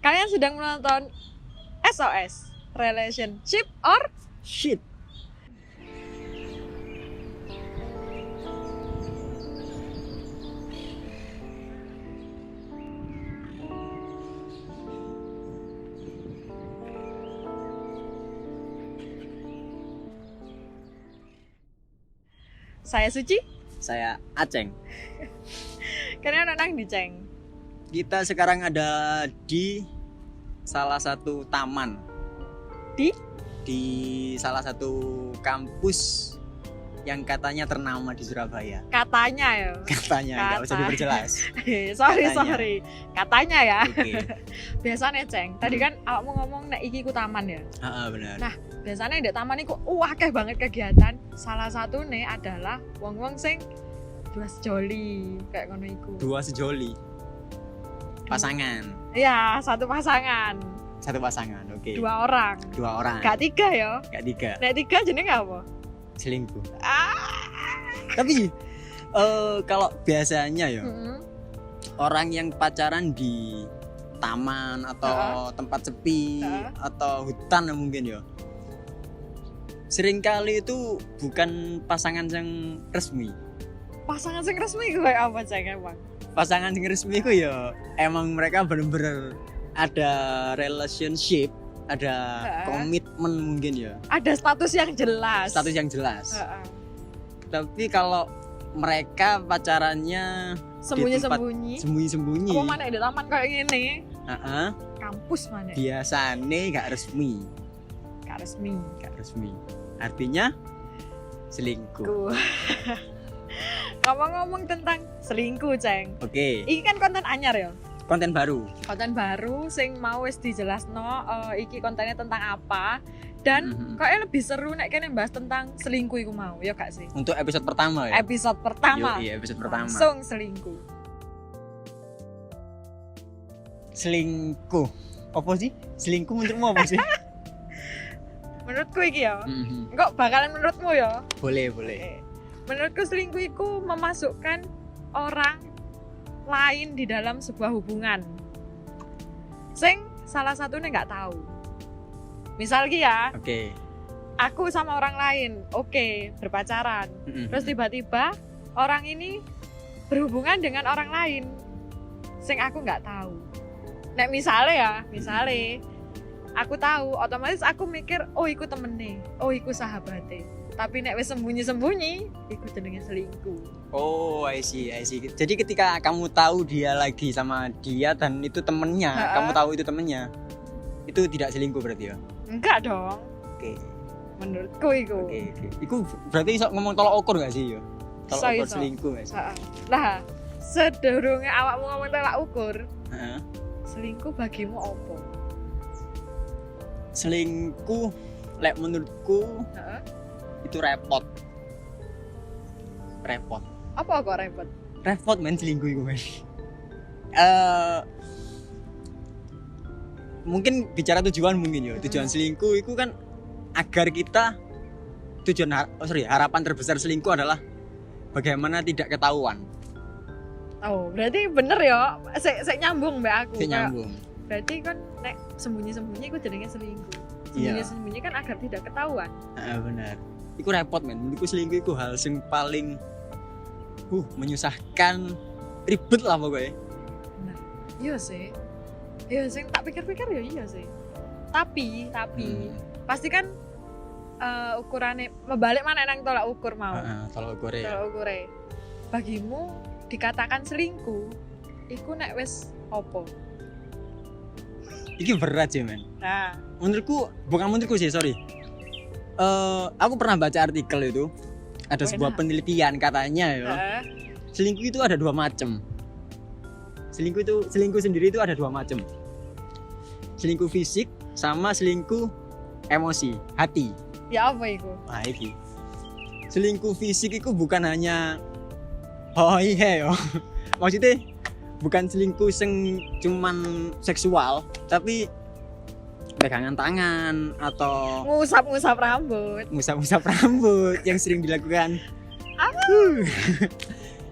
Kalian sedang menonton SOS, Relationship or Shit. Saya Suci. Saya Aceng. Kalian nang di Ceng. Kita sekarang ada di salah satu taman. Di salah satu kampus yang katanya ternama di Surabaya. Katanya ya. Katanya, nggak usah diperjelas. sorry. Katanya ya. Oke. Biasanya Ceng. Tadi kan awakmu ngomong nek iki ku taman ya. Benar. Nah, biasanya di taman iku akeh banget kegiatan. Salah satu nih adalah wong-wong sing dua sejoli kayak ngono iku. Dua sejoli. Pasangan. Iya, satu pasangan. Satu pasangan. Oke. Dua orang. Dua orang. Gak tiga ya. Gak tiga. Nek tiga jenenge apa? Selingkuh. Ah. Tapi kalau biasanya ya Mm-mm. orang yang pacaran di taman atau tempat sepi atau hutan mungkin ya, seringkali itu bukan pasangan yang resmi. Pasangan sing resmi gue apa Ceng emang? Pasangan yang resmi itu ya emang mereka benar-benar ada relationship, ada komitmen mungkin ya, Ada status yang jelas. status yang jelas. Tapi kalau mereka pacarannya Sembunyi-sembunyi. sembunyi-sembunyi, Apa mana di taman kayak gini? Heeh, Kampus mana? biasanya gak resmi. Gak resmi. Gak resmi. Artinya selingkuh. Ku. Ngomong-ngomong tentang selingkuh, Ceng. Oke, Iki kan konten anyar ya. konten baru. Konten baru sing mau wis dijelasno iki kontennya tentang apa dan kayaknya lebih seru nek kene bahas tentang selingkuh iku mau, ya gak sih? Untuk episode pertama ya. Episode pertama. Iya, episode pertama. Langsung selingkuh. Selingkuh. Apa sih? Selingkuh menurutmu apa sih? Menurutku iki ya. Mhm. Enggak bakalan menurutmu ya. Boleh, boleh. Oke. Menurutku selingkuh itu memasukkan orang lain di dalam sebuah hubungan. Sing salah satunya nggak tahu. Misal ki ya, Oke. aku sama orang lain, oke, berpacaran. Mhm. Terus tiba-tiba orang ini berhubungan dengan orang lain. Sing aku nggak tahu. Nek misale aku tahu, otomatis aku mikir, oh iku temene, oh iku sahabate. Tapi nek wis sembunyi-sembunyi, iku jenenge selingkuh. Oh, I see. Jadi ketika kamu tahu dia lagi sama dia dan itu temennya, kamu tahu itu temennya, itu tidak selingkuh berarti ya? Enggak dong, Oke. menurutku iku. Oke. Iku berarti iso ngomong tolak ukur gak sih ya? Tolak ukur Iso. selingkuh gak sih? Heeh. Lah, sedurunge awakmu ngomong tolak ukur, Heeh. selingkuh bagimu opo? Selingkuh, lek menurutku Heeh. itu repot. Apa kok repot? Repot men selingkuh itu men. Mungkin bicara tujuan mungkin ya. Tujuan selingkuh itu kan agar kita harapan terbesar selingkuh adalah bagaimana tidak ketahuan. Oh, berarti bener ya. Sik nyambung mbak aku. Sing nyambung. Berarti kan nek sembunyi-sembunyi iku jenenge selingkuh. Iya. Sembunyi-sembunyi kan agar tidak ketahuan. Benar. Iku repot men. Menurutku selingkuh itu hal sing paling menyusahkan, ribet lah pokoknya. Nah, iya sih. Iya sih, tak pikir-pikir ya iya sih. Tapi pasti kan ukurannya membalik mana nang tolak ukur mau. Kalau ukur ya. Tolak ukure. Bagimu dikatakan selingkuh, iku nek wis opo? Iki berat sih men. Nah, Bukan menurutku sih, sorry. Aku pernah baca artikel itu. Ada sebuah penelitian katanya ya. Selingkuh itu ada dua macam. Selingkuh sendiri itu ada dua macam. Selingkuh fisik sama selingkuh emosi, hati. ya apa iku? Nah, iki. Selingkuh fisik itu bukan hanya iya yo. Maksudnya bukan selingkuh sing cuman seksual, tapi pegangan tangan atau Ngusap-ngusap rambut. ngusap-ngusap rambut yang sering dilakukan.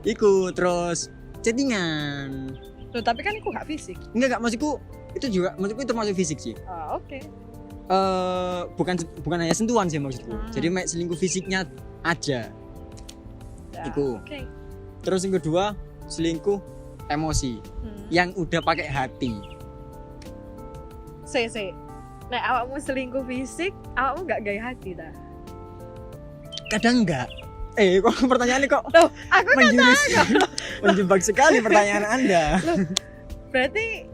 Iku terus chattingan. Loh, tapi kan iku gak fisik. Enggak maksudku itu juga menurutku termasuk fisik sih. Oke. Bukan hanya sentuhan sih maksudku. Hmm. Jadi mek selingkuh fisiknya aja. Ya, Iku. Oke. Terus yang kedua selingkuh emosi yang udah pakai hati. Se. Nek awakmu selingkuh fisik, awakmu gak gaya hati ta? Kadang enggak. Kok pertanyaannya kok Loh, aku kan menjebak sekali pertanyaan Anda. berarti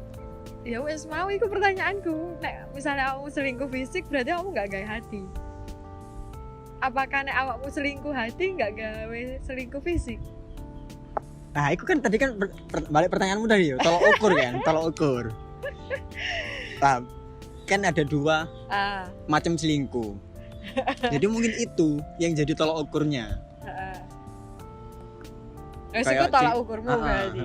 ya wes mau iku pertanyaanku. Nek misalnya awakmu selingkuh fisik, berarti awakmu gak gaya hati. Apakah nek awakmu selingkuh hati gak gawe selingkuh fisik? Nah, itu kan tadi kan balik pertanyaanmu tadi ya, tolok ukur kan, tolok ukur. Nah, kan ada dua macam selingkuh. Jadi mungkin itu yang jadi tolok ukurnya. Iku tolak ukurmu Ah, berarti.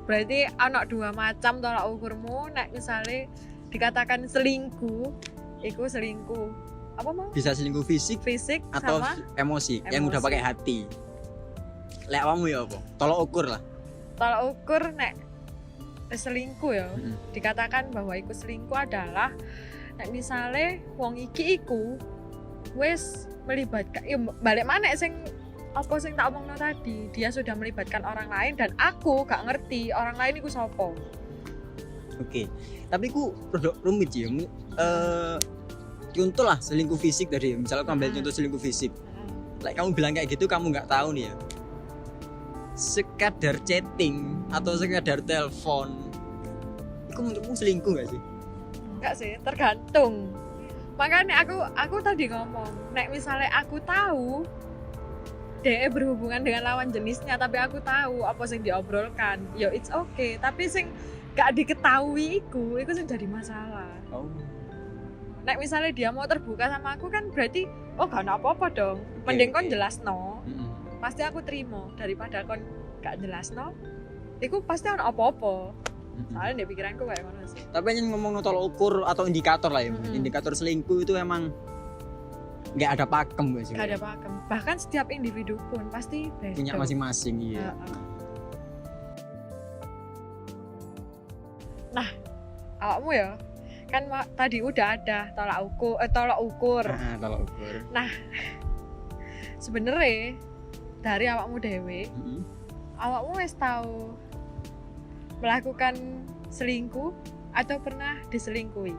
Berarti anak dua macam tolak ukurmu. Nek misalnya dikatakan selingkuh, iku selingkuh apa mau? Bisa selingkuh fisik Fisik atau sama emosi yang udah pakai hati. Lek awakmu ya apa? Tolak ukur lah. tolak ukur nek selingkuh ya. Mm-mm. Dikatakan bahwa iku selingkuh adalah nek misalnya wong iki iku wis melibatkan ya balik mana sing apa sing tak omongno tadi, dia sudah melibatkan orang lain dan aku gak ngerti orang lain iku sapa. Oke. Tapi ku rada rumit sih. Contoh lah selingkuh fisik tadi. Misalnya aku ambil contoh selingkuh fisik. Like kamu bilang kayak gitu kamu nggak tahu nih ya. Sekadar chatting atau sekadar telepon, itu menurutmu selingkuh gak sih? Enggak sih, tergantung. Makanya aku tadi ngomong, nek misalnya aku tahu dia berhubungan dengan lawan jenisnya, tapi aku tahu apa sing diobrolkan, ya it's okay. Tapi sing gak diketahui iku sing jadi masalah. Oh. Nek misalnya dia mau terbuka sama aku kan berarti oh gak ada apa-apa dong. Mending kon jelasno. Pasti aku terima daripada kon gak jelasno. Iku pasti ono apa-apa. Soalnya di pikiranku kayak mana sih. Tapi yang ngomong tolak ukur atau indikator lah ya. Indikator selingkuh itu emang nggak ada pakem gak sih? Gak ada pakem. Bahkan setiap individu pun pasti beda. Punya masing-masing iya. Nah, awakmu ya kan tadi udah ada tolak ukur. Tolak ukur. Sebenarnya dari awakmu dewe, awakmu wis tahu melakukan selingkuh atau pernah diselingkuhi?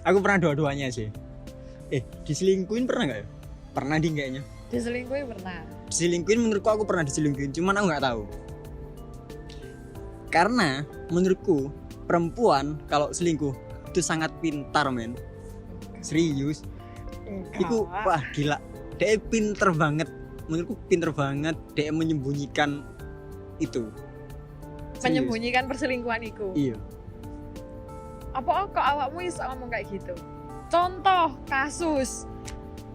Aku pernah dua-duanya sih. Diselingkuhin pernah nggak ya? Pernah di kayaknya. Diselingkuhi pernah. Diselingkuhin menurutku aku pernah diselingkuhin, cuman aku nggak tahu. Karena menurutku perempuan kalau selingkuh itu sangat pintar men. Serius. Iku wah gila. Dia pinter banget. Menurutku pinter banget dia menyembunyikan itu. Serius. Menyembunyikan perselingkuhan iku. Iya. Apa kok awakmu iso ngomong kayak gitu? Contoh kasus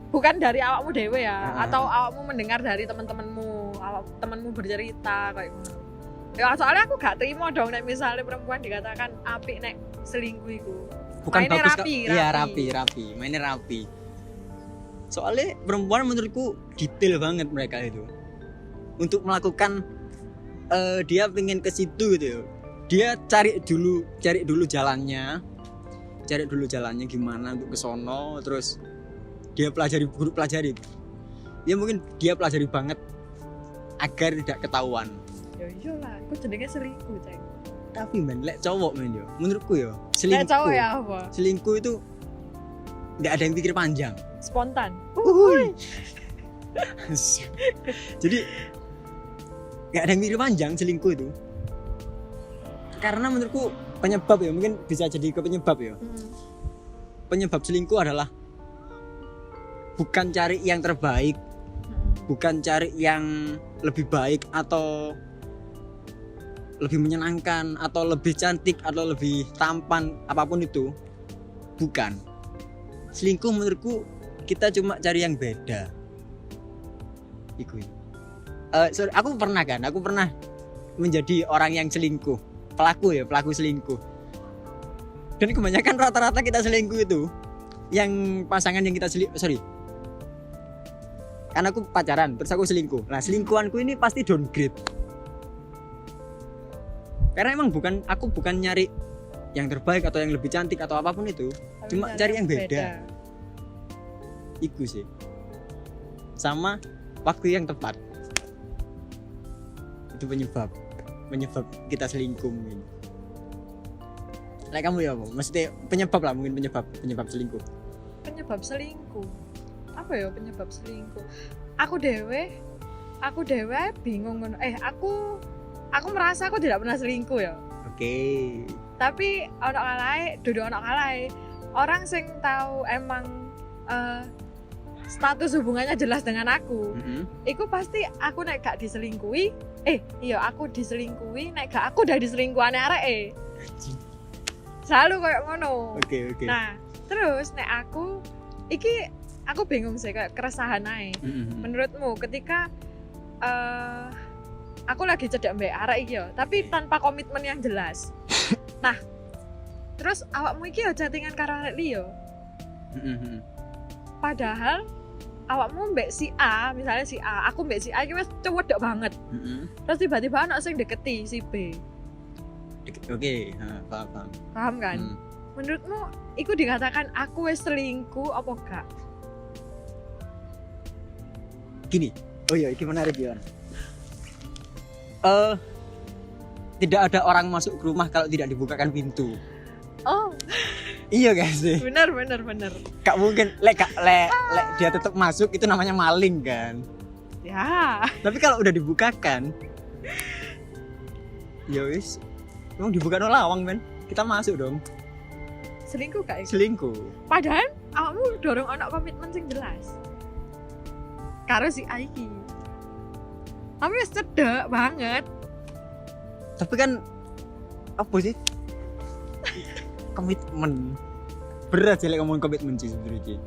bukan dari awakmu dewe ya, atau awakmu mendengar dari teman-temanmu, temanmu bercerita kayak gitu. Ya soalnya aku gak terima dong nek misalnya perempuan dikatakan apik nek selingkuh iku. Bukan mainnya bagus rapi. Iya rapi, mainnya rapi. Soalnya perempuan menurutku detail banget mereka itu untuk melakukan dia pengen ke situ gitu. Dia cari dulu jalannya gimana untuk ke sono, terus dia pelajari. Ya mungkin dia pelajari banget agar tidak ketahuan. Ya iyalah, aku jenenge selingkuh, Ceng. Tapi men, lek cowok men yo, menurutku yo, selingkuh. Lek cowok ya apa? Selingkuh itu nggak ada yang pikir panjang. Spontan. Jadi nggak ada yang mikir panjang selingkuh itu. Karena menurutku penyebab ya, mungkin bisa jadi ke penyebab ya. Penyebab selingkuh adalah bukan cari yang terbaik, bukan cari yang lebih baik atau lebih menyenangkan atau lebih cantik atau lebih tampan, apapun itu. Bukan. Selingkuh menurutku kita cuma cari yang beda. Iku. Aku pernah menjadi orang yang selingkuh. Pelaku selingkuh. Dan kebanyakan rata-rata kita selingkuh itu yang pasangan yang kita karena aku pacaran terus aku selingkuh. Nah selingkuhanku ini pasti downgrade. Karena emang aku bukan nyari yang terbaik atau yang lebih cantik atau apapun itu. Tapi Cuma cari yang beda. Iku sih. Sama waktu yang tepat. Itu penyebab kita selingkuh mungkin. Kamu ya apa? Mesti penyebab lah, mungkin penyebab selingkuh. Penyebab selingkuh. Apa ya penyebab selingkuh? Aku dewe bingung ngono. Aku merasa aku tidak pernah selingkuh ya. Oke. Tapi ono kalae orang sing tahu emang status hubungannya jelas dengan aku. Iku pasti aku nek gak diselingkuhi, aku diselingkuhi, nek gak aku udah diselingkuhane areke. Selalu kayak ngono. Oke. Nah, terus nek aku bingung sih, kayak keresahan ae. Menurutmu ketika aku lagi cedek mbek arek iki yo, tapi tanpa komitmen yang jelas. Nah, terus awakmu iki yo chattingan karo arek liya. Padahal awakmu mbek si A, misalnya si A, aku mbek si A iki wis cewek banget. Terus tiba-tiba ana sing deketi si B. Oke, paham. Paham kan? Menurutmu iku dikatakan aku wis selingkuh apa gak? Gini. Oh iya, ini menarik ya. Tidak ada orang masuk ke rumah kalau tidak dibukakan pintu. Oh, iya guys sih. benar. Gak mungkin lek dia tetap masuk, itu namanya maling kan. Ya. Tapi kalau udah dibukakan, ya wis, emang dibuka no lawang men. Kita masuk dong. Selingkuh gak? Selingkuh. Padahal awakmu dorong anak komitmen sing jelas. Karo si A iki. Tapi wis cedek banget. Tapi kan apa sih? Komitmen. Berat sih lek ngomong komitmen sih sebenarnya.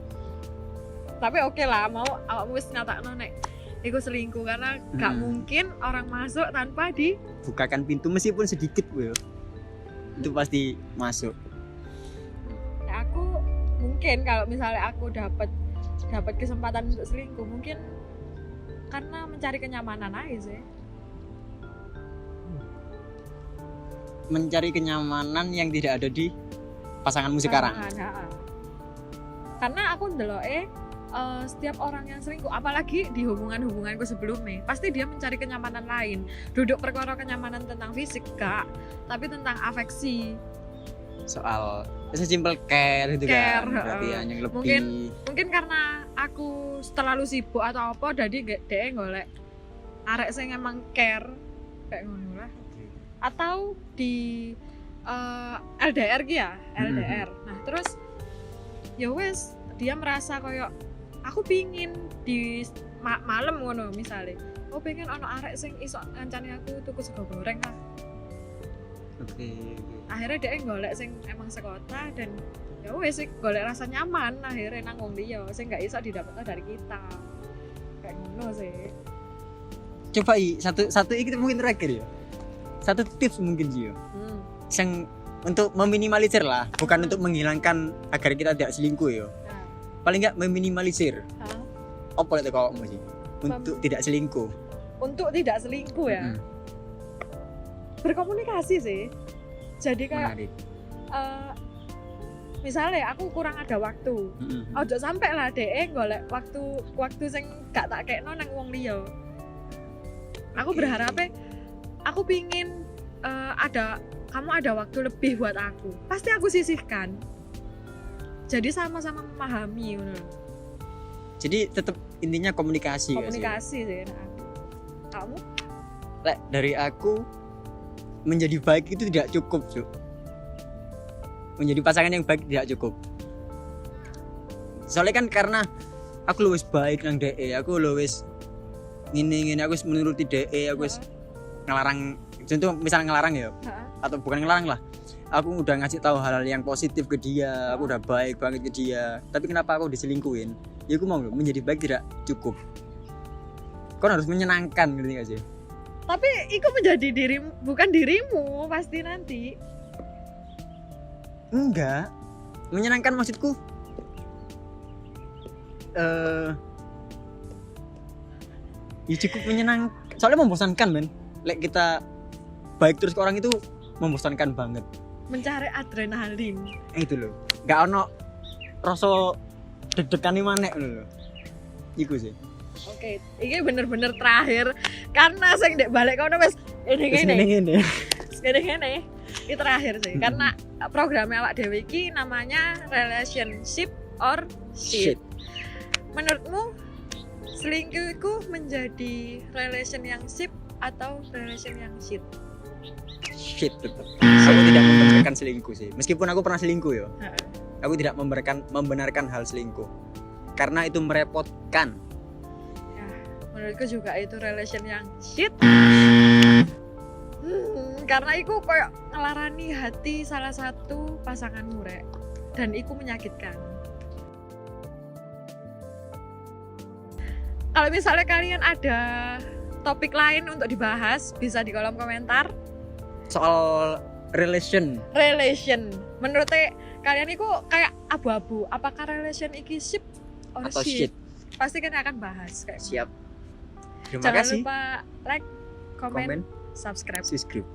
Tapi oke lah, mau awakmu wis ngatakno nek iku selingkuh karena gak mungkin orang masuk tanpa bukakan pintu meskipun sedikit ya. Itu pasti masuk. Nah, aku mungkin kalau misalnya aku dapat kesempatan untuk selingkuh, mungkin karena mencari kenyamanan aja sih. Mencari kenyamanan yang tidak ada di pasanganmu sekarang. Karena aku ndeloke setiap orang yang selingkuh, apalagi di hubunganku sebelumnya, pasti dia mencari kenyamanan lain. Duduk perkara kenyamanan tentang fisik gak, tapi tentang afeksi. Soal sesimpel care gitu kan, berarti yang lebih. Mungkin karena aku terlalu sibuk atau apa, jadi dia golek arek sing emang care kayak ngono lah. Atau di LDR gitu ya, LDR. Nah terus ya wes dia merasa kayak aku pingin di malam ngono misalnya. Oh pengen ono arek sing iso ngancani aku tuku sego goreng lah. Oke. Akhirnya dia golek sing emang sekota dan ya wes golek rasa nyaman akhirnya nang wong liya sing gak iso didapatnya dari kita. Kayak ngono sih. Coba satu iki mungkin terakhir ya. Satu tips mungkin sih ya. Yang untuk meminimalisir lah, bukan untuk menghilangkan agar kita tidak selingkuh ya. Paling enggak meminimalisir. Apa itu kalau sih? Untuk tidak selingkuh. Untuk tidak selingkuh ya. Berkomunikasi sih. Jadi kayak misalnya aku kurang ada waktu. Ojo sampai lah DE golek waktu sing gak tak kekno nang wong liya. Aku berharapnya aku pingin kamu ada waktu lebih buat aku. Pasti aku sisihkan. Jadi sama-sama memahami ngono. Jadi tetap intinya komunikasi sih. Kamu? Dari aku menjadi baik itu tidak cukup, Cuk. Menjadi pasangan yang baik tidak cukup. Soalnya kan karena aku luwes baik nang DE, aku luwes ngene aku wis menuruti DE, aku wis ngelarang, contoh misalnya ngelarang ya. Atau bukan ngelarang lah. Aku udah ngasih tahu hal-hal yang positif ke dia, aku udah baik banget ke dia. Tapi kenapa aku diselingkuhin? Ya aku mau menjadi baik tidak cukup. Kau harus menyenangkan, ngerti gak sih? Tapi itu menjadi dirimu, bukan dirimu pasti nanti. Enggak. Menyenangkan maksudku ya cukup menyenangkan. Soalnya membosankan men. Kita baik terus ke orang itu membosankan banget. Mencari adrenalin. Itu loh. Gak ono rasa deg-degan maneh ngono lho. Iku sih. Oke, ini bener-bener terakhir karena saya ndek balik kono wis Ngene ngene. ngene. Ngene. Ini terakhir sih karena programnya awak dhewe iki namanya relationship or shit. Shit. Menurutmu selingkuh itu menjadi relation yang ship atau relation yang shit? Shit tetap. Aku tidak membenarkan selingkuh sih. Meskipun aku pernah selingkuh ya. Heeh. Aku tidak membenarkan hal selingkuh. Karena itu merepotkan. Ya, menurutku juga itu relation yang shit. Karena iku kayak ngelarani hati salah satu pasanganmu rek. Dan iku menyakitkan. Kalau misalnya kalian ada topik lain untuk dibahas, bisa di kolom komentar. Soal relation. Menurut kalian itu kayak abu-abu. Apakah relation iki ship or Atau shit? shit. Pasti kan akan bahas kayak. Siap. Terima Jangan kasih. lupa like, Komen, subscribe. subscribe.